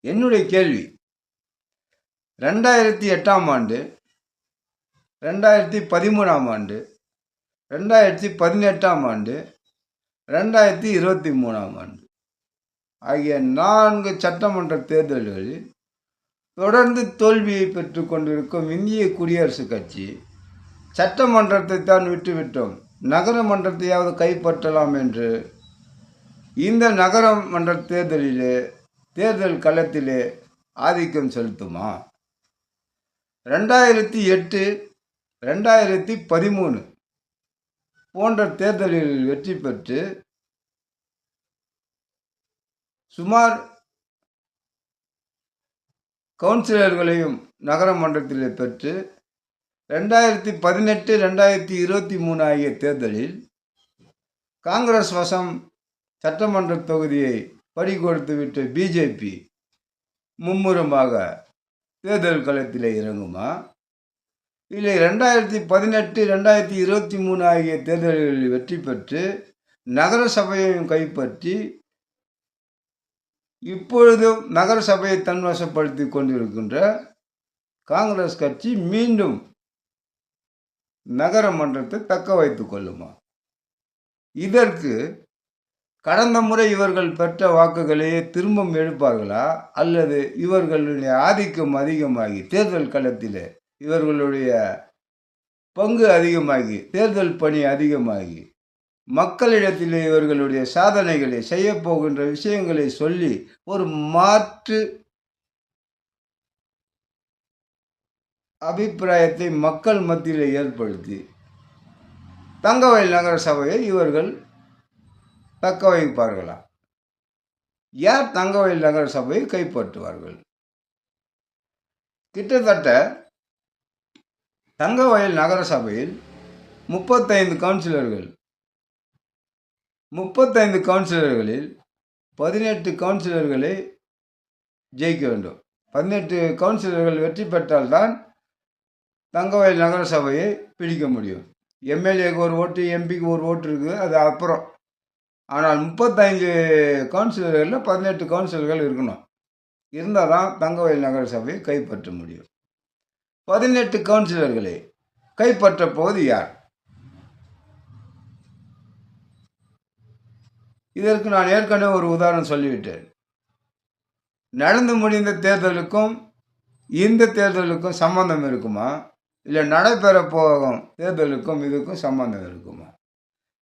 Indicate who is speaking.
Speaker 1: என்னுடைய கேள்வி 2008ஆம் ஆண்டு, 2013ஆம் ஆண்டு, 2018ஆம் ஆண்டு, 2023ஆம் ஆண்டு ஆகிய 4 சட்டமன்ற தேர்தல்களில் தொடர்ந்து தோல்வியை பெற்று கொண்டிருக்கும் இந்திய குடியரசுக் கட்சி சட்டமன்றத்தை தான் விட்டுவிட்டோம், நகரமன்றத்தையாவது கைப்பற்றலாம் என்று இந்த நகரமன்ற தேர்தல் களத்திலே ஆதிக்கம் செலுத்துமா? 2008, 2013 போன்ற தேர்தலில் வெற்றி பெற்று சுமார் கவுன்சிலர்களையும் நகரமன்றத்திலே பெற்று 2018, 2023 ஆகிய தேர்தலில் காங்கிரஸ் வசம் சட்டமன்ற தொகுதியை பறிகொடுத்துவிட்டு பிஜேபி மும்முரமாக தேர்தல் களத்திலே இறங்குமா? இல்லை 2018, 2023 ஆகிய தேர்தல்களில் வெற்றி பெற்று நகர சபையையும் கைப்பற்றி இப்பொழுதும் நகர சபையை தன்வசப்படுத்தி கொண்டிருக்கின்ற காங்கிரஸ் கட்சி மீண்டும் நகரமன்றத்தை தக்க வைத்துக் கொள்ளுமா? இதற்கு கடந்த முறை இவர்கள் பெற்ற வாக்குகளையே திரும்பவும் எடுப்பார்களா, அல்லது இவர்களுடைய ஆதிக்கம் அதிகமாகி தேர்தல் களத்தில் இவர்களுடைய பங்கு அதிகமாகி தேர்தல் பணி அதிகமாகி மக்களிடத்தில் இவர்களுடைய சாதனைகளை செய்ய போகின்ற விஷயங்களை சொல்லி ஒரு மாற்று அபிப்பிராயத்தை மக்கள் மத்தியில் ஏற்படுத்தி தங்கவயல் நகர சபையை இவர்கள் தக்க வைப்பார்களா? யார் தங்கவயல் நகர சபையை கைப்பற்றுவார்கள்? கிட்டத்தட்ட தங்கவயல் நகர சபையில் 35 கவுன்சிலர்கள், 35 கவுன்சிலர்களில் 18 கவுன்சிலர்களை ஜெயிக்க வேண்டும். 18 கவுன்சிலர்கள் வெற்றி பெற்றால்தான் தங்கவயல் நகர சபையை பிடிக்க முடியும். எம்எல்ஏக்கு ஒரு ஓட்டு, எம்பிக்கு ஒரு ஓட்டு இருக்குது, அது அப்புறம். ஆனால் 35 கவுன்சிலர்களில் 18 கவுன்சிலர்கள் இருக்கணும். இருந்தால் தான் தங்கவயல் நகர சபையை கைப்பற்ற முடியும். 18 கவுன்சிலர்களை கைப்பற்ற போவது யார்? இதற்கு நான் ஏற்கனவே ஒரு உதாரணம் சொல்லிவிட்டேன். நடந்து முடிந்த தேர்தலுக்கும் இந்த தேர்தலுக்கும் சம்பந்தம் இருக்குமா, இல்லை நடைபெற போகும் தேர்தலுக்கும் இதுக்கும் சம்பந்தம் இருக்குமா?